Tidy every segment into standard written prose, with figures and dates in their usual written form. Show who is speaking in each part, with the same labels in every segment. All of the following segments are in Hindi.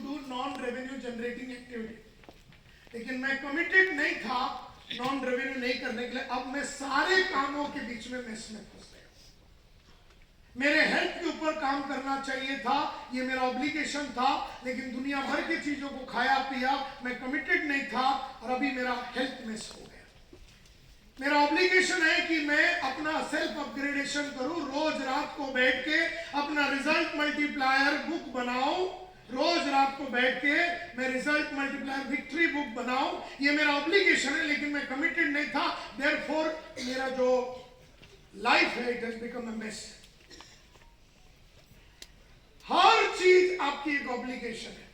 Speaker 1: Do non revenue generating activity, लेकिन मैं कमिटेड नहीं था नॉन रेवेन्यू नहीं करने के लिए। अब मैं सारे कामों के बीच में मेस में फंस गया। मेरे हेल्थ के ऊपर काम करना चाहिए था, ये मेरा ऑब्लिगेशन था, लेकिन दुनिया भर की चीजों को खाया पिया, मैं कमिटेड नहीं था और अभी मेरा हेल्थ मिस हो गया। मेरा ऑब्लिगेशन है कि मैं अपना सेल्फ अपग्रेडेशन करूं, रोज रात को बैठ के अपना रिजल्ट मल्टीप्लायर बुक बनाऊं, रोज रात को बैठ के मैं रिजल्ट मल्टीप्लायर विक्ट्री बुक बनाऊं, ये मेरा ऑब्लिगेशन है, लेकिन मैं कमिटेड नहीं था। देयरफॉर मेरा जो लाइफ है it has become a mess. हर चीज आपकी एक ऑब्लिगेशन है।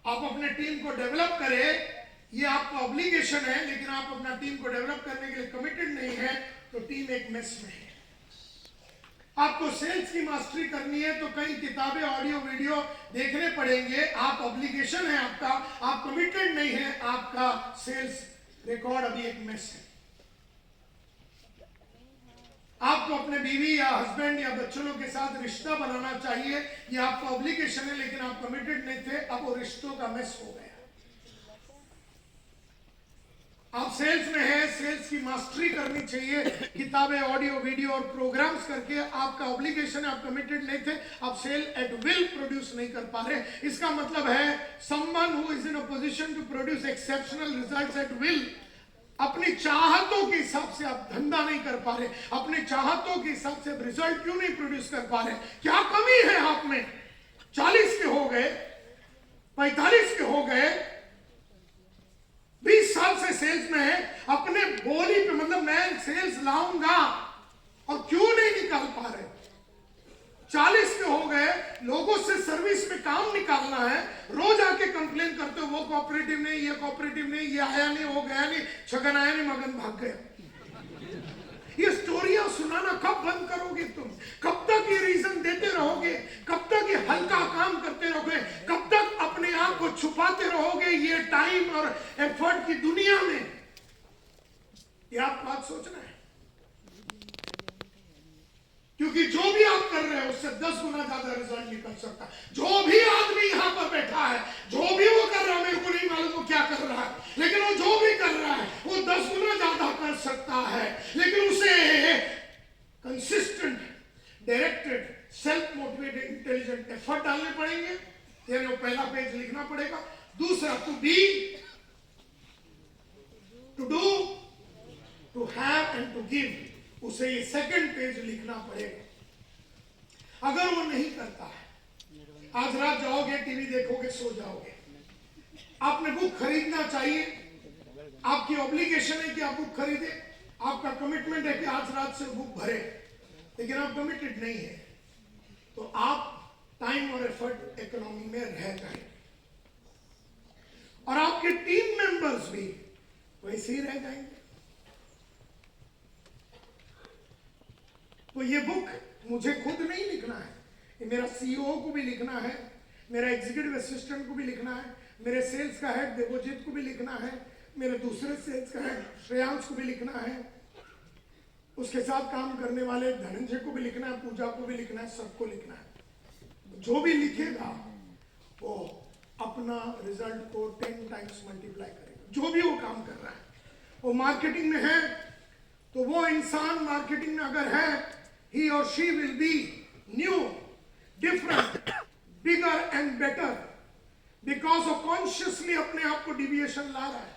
Speaker 1: आप अपने टीम को डेवलप करें, ये आपका ऑब्लिगेशन है, लेकिन आप अपना टीम को डेवलप करने के लिए कमिटेड नहीं है तो टीम एक मेस में है। आपको सेल्स की मास्टरी करनी है तो कई किताबें, ऑडियो, वीडियो देखने पड़ेंगे। आप ऑब्लिगेशन है आपका, आप कमिटेड नहीं है, आपका सेल्स रिकॉर्ड अभी एक मेस है। आपको अपने बीवी या हस्बैंड या बच्चों के साथ रिश्ता बनाना चाहिए, ये आपका ऑब्लिगेशन है, लेकिन आप कमिटेड नहीं थे, अब वो रिश्तों का मेस हो गया। आप सेल्स में हैं, सेल्स की मास्टरी करनी चाहिए, किताबें, ऑडियो, वीडियो और प्रोग्राम्स करके आपका ऑब्लिगेशन है, आप कमिटेड नहीं थे, आप सेल एट विल प्रोड्यूस नहीं कर पा रहे। इसका मतलब है someone who is in a position to produce exceptional results at will, अपनी चाहतों के हिसाब से आप धंधा नहीं कर पा रहे, अपने चाहतों के हिसाब से रिजल्ट क्यों नहीं प्रोड्यूस कर पा रहे? क्या कमी है आप में? 40 के हो गए, 45 के हो गए, 20 साल से सेल्स में है, अपने बोली पे मतलब मैं सेल्स लाऊंगा और क्यों नहीं निकाल पा रहे? 40 के हो गए, लोगों से सर्विस में काम निकालना है, रोज आके कंप्लेन करते हो वो कोऑपरेटिव नहीं, ये कोऑपरेटिव नहीं, ये आया नहीं, वो गया नहीं, छगन आया नहीं, मगन भाग गया। ये स्टोरियां सुनाना कब बंद करोगे तुम? कब तक ये रीजन देते रहोगे? कब तक ये हल्का काम करते रहोगे? कब तक अपने आप को छुपाते रहोगे ये टाइम और एफर्ट की दुनिया में? ये आप बात सोचना है, क्योंकि जो भी आप कर रहे हो उससे 10 गुना ज्यादा रिजल्ट निकल सकता है। जो भी आदमी यहां पर बैठा है, जो भी वो कर रहा है, मेरे को नहीं मालूम वो क्या कर रहा है, लेकिन वो जो भी कर रहा है वो 10 गुना ज्यादा कर सकता है, लेकिन उसे consistent, directed, self motivated, intelligent effort डालने पड़ेंगे। यानी वो पहला पेज लिखना पड़ेगा। दूसरा, to be, to do, to have and to give, उसे ये सेकंड पेज लिखना पड़ेगा। अगर वो नहीं करता है, आज रात जाओगे, टीवी देखोगे, सो जाओगे। आपने बुक खरीदना चाहिए, आपकी ऑब्लिगेशन है कि आप बुक खरीदे, आपका कमिटमेंट है कि आज रात से बुक भरे, लेकिन आप कमिटेड नहीं है तो आप टाइम और एफर्ट इकोनॉमी में रह जाएंगे और आपके टीम मेंबर्स भी वैसे ही रह जाएंगे। तो ये बुक मुझे खुद नहीं लिखना है, ये मेरा सीईओ को भी लिखना है, मेरा एग्जीक्यूटिव असिस्टेंट को भी लिखना है, मेरे सेल्स का हेड देवोजीत को भी लिखना है, मेरे दूसरे सेल्स का हेड श्रेयांश को भी लिखना है, उसके साथ काम करने वाले धनंजय को भी लिखना है, पूजा को भी लिखना है, सबको लिखना है। जो भी लिखेगा वो अपना रिजल्ट को 10 टाइम्स मल्टीप्लाई करेगा। जो भी वो काम कर रहा है, वो मार्केटिंग में है तो वो इंसान मार्केटिंग में अगर है, he or she will be new, different, bigger and better because of consciously अपने आप को डिविएशन ला रहा है,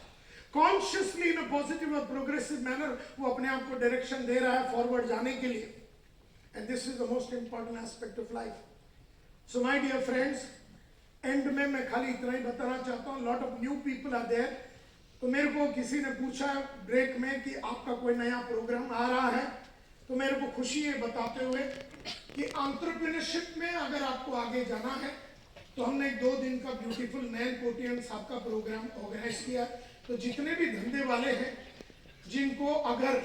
Speaker 1: कॉन्शियसली इन अ पॉजिटिव और प्रोग्रेसिव मैनर वो अपने आप को डायरेक्शन दे रहा है फॉरवर्ड जाने के लिए। And this is the most important aspect of life. So my dear friends, end में मैं खाली इतना ही बताना चाहता हूँ, lot of new people are there. तो मेरे को किसी ने पूछा ब्रेक में कि आपका कोई नया प्रोग्राम आ रहा है, तो मेरे को खुशी है बताते हुए कि एंटरप्रेन्योरशिप में अगर आपको आगे जाना है तो हमने 2 दिन का ब्यूटीफुल नैन कोटियन साहब का प्रोग्राम ऑर्गेनाइज किया। तो जितने भी धंधे वाले हैं, जिनको अगर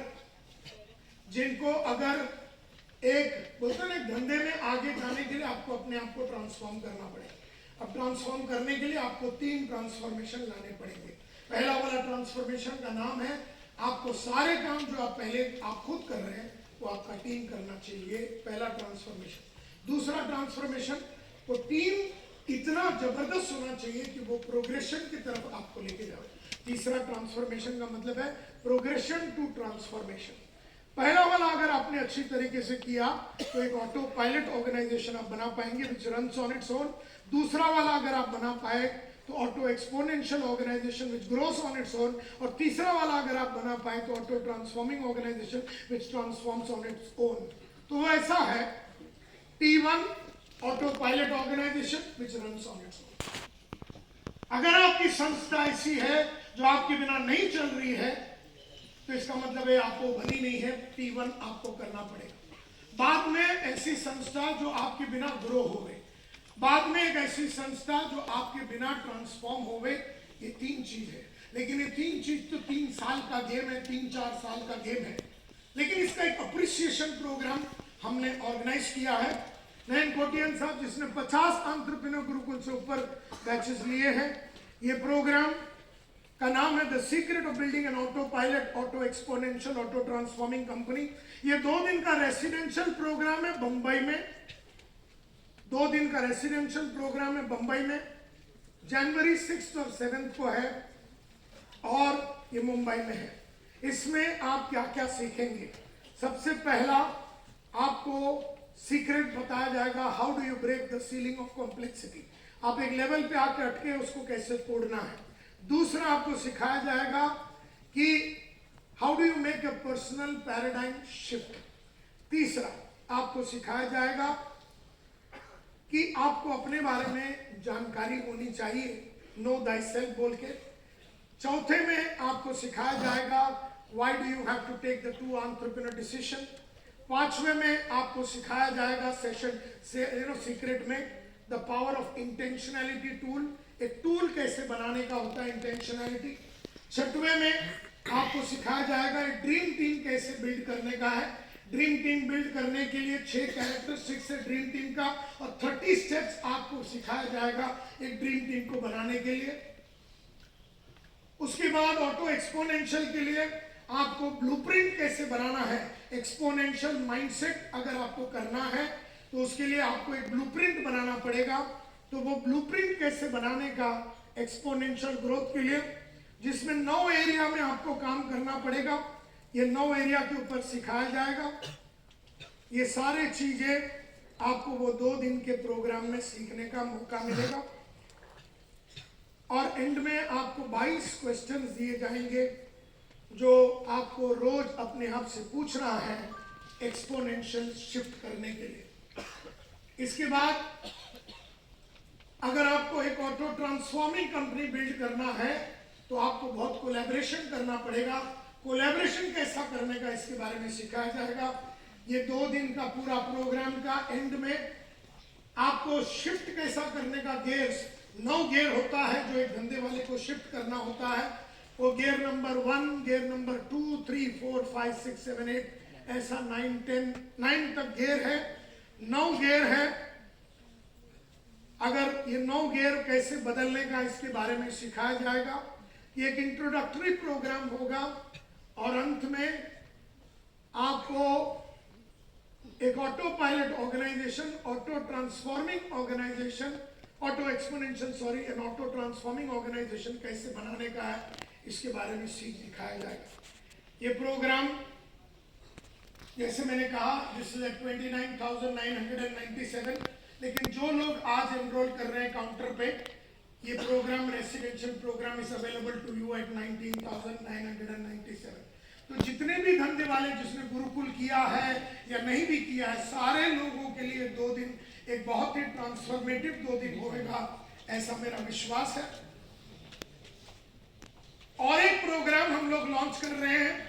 Speaker 1: एक बोलते ना धंधे में आगे जाने के लिए आपको अपने आप को ट्रांसफॉर्म करना पड़ेगा। अब ट्रांसफॉर्म करने के लिए आपको 3 ट्रांसफॉर्मेशन लाने पड़ेंगे। पहला वाला ट्रांसफॉर्मेशन का नाम है, आपको सारे काम जो आप पहले आप खुद कर रहे हैं वो आपका टीम करना चाहिए, पहला ट्रांसफॉर्मेशन। दूसरा ट्रांसफॉर्मेशन, वो टीम इतना इतना जबरदस्त होना चाहिए कि वो प्रोग्रेशन की तरफ आपको लेके जाए। तीसरा ट्रांसफॉर्मेशन का मतलब है प्रोग्रेशन टू ट्रांसफॉर्मेशन। पहला वाला अगर आपने अच्छी तरीके से किया तो एक ऑटो पायलट ऑर्गेनाइजेशन आप बना पाएंगे which runs on its own. दूसरा वाला अगर आप बना पाए तो auto exponential organisation which grows on its own. और तीसरा वाला अगर आप बना पाए तो auto transforming organisation which transforms on its own. तो वो ऐसा है T1 autopilot organisation which runs on its own. अगर आपकी संस्था ऐसी है जो आपके बिना नहीं चल रही है तो इसका मतलब है आपको बनी नहीं है, T1 आपको करना पड़ेगा। बाद में ऐसी संस्था जो आपके बिना ग्रो हो गई, बाद में एक ऐसी संस्था जो आपके बिना ट्रांसफॉर्म हो गई। ये तीन चीज है, लेकिन ये तीन चीज तो 3 साल का गेम है, 3-4 साल का गेम है। लेकिन इसका एक अप्रिसिएशन प्रोग्राम हमने ऑर्गेनाइज किया है। नयन कोटियन साहब जिसने 50 एंटरप्रेन्योर गुरुकुल से ऊपर बैचेस लिए हैं। ये प्रोग्राम का नाम है the secret of building an auto pilot auto exponential auto transforming company. ये 2 दिन का रेसिडेंशियल प्रोग्राम है बंबई में। 2 दिन का रेसिडेंशियल प्रोग्राम है बंबई में। जनवरी 6 और 7 को है और ये मुंबई में है। इसमें आप क्या क्या सीखेंगे? सबसे पहला आपको सीक्रेट बताया जाएगा, how do you break the ceiling of complexity. आप एक लेवल पे आके अटके उसको कैसे तोड़ना है। दूसरा आपको सिखाया जाएगा कि how do you make a personal paradigm shift. तीसरा आपको सिखाया जाएगा कि आपको अपने बारे में जानकारी होनी चाहिए, नो दाई सेल्फ बोल के। चौथे में आपको सिखाया जाएगा why do you have to take the 2 entrepreneur decision. 5वें में आपको सिखाया जाएगा सेशन से सीक्रेट में the power of intentionality tool. एक टूल कैसे बनाने का होता है इंटेंशनैलिटी। 6वें में आपको सिखाया जाएगा एक ड्रीम टीम कैसे बिल्ड करने का है। ड्रीम टीम बिल्ड करने के लिए 6 कैरेक्टरिस्टिक्स है ड्रीम टीम का और 30 स्टेप्स आपको सिखाया जाएगा एक ड्रीम टीम को बनाने के लिए। उसके बाद ऑटो एक्सपोनेंशियल के लिए आपको ब्लूप्रिंट कैसे बनाना है। एक्सपोनेंशियल माइंडसेट अगर आपको करना है तो उसके लिए आपको एक ब्लूप्रिंट बनाना पड़ेगा। तो वो ब्लूप्रिंट कैसे बनाने का एक्सपोनेंशियल ग्रोथ के लिए, जिसमें 9 एरिया में आपको काम करना पड़ेगा। ये 9 एरिया के ऊपर सिखाया जाएगा। ये सारे चीजें आपको वो 2 दिन के प्रोग्राम में सीखने का मौका मिलेगा। और एंड में आपको 22 क्वेश्चंस दिए जाएंगे जो आपको रोज अपने आप से पूछना है एक्सपोनेंशियल शिफ्ट करने के लिए। इसके बाद अगर आपको एक ऑटो ट्रांसफॉर्मिंग कंपनी बिल्ड करना है तो आपको बहुत कोलैबोरेशन करना पड़ेगा। कोलैबोरेशन कैसा करने का इसके बारे में सिखाया जाएगा। ये 2 दिन का पूरा प्रोग्राम का एंड में आपको शिफ्ट कैसा करने का, गियर्स 9 गियर होता है जो एक धंधे वाले को शिफ्ट करना होता है। वो गियर नंबर 1, गियर नंबर 2, 3, 4, 5, 6, 7, 8 ऐसा 9, 10, 9 तक गियर है। 9 गियर है। अगर ये 9 गियर कैसे बदलने का इसके बारे में सिखाया जाएगा। ये एक इंट्रोडक्टरी प्रोग्राम होगा और अंत में आपको एक autopilot organisation, auto transforming organisation, auto exponential sorry an auto transforming organisation कैसे बनाने का है इसके बारे में सीख दिखाया जाएगा। ये प्रोग्राम जैसे मैंने कहा दिस इज 29,997, लेकिन जो लोग आज एनरोल कर रहे हैं काउंटर पे, ये programme residential programme is available to you at 19,997। तो जितने भी धंधे वाले जिसने गुरुकुल किया है या नहीं भी किया है, सारे लोगों के लिए 2 दिन एक बहुत ही ट्रांसफॉर्मेटिव 2 दिन होगा, ऐसा मेरा विश्वास है। और एक प्रोग्राम हम लोग लॉन्च कर रहे हैं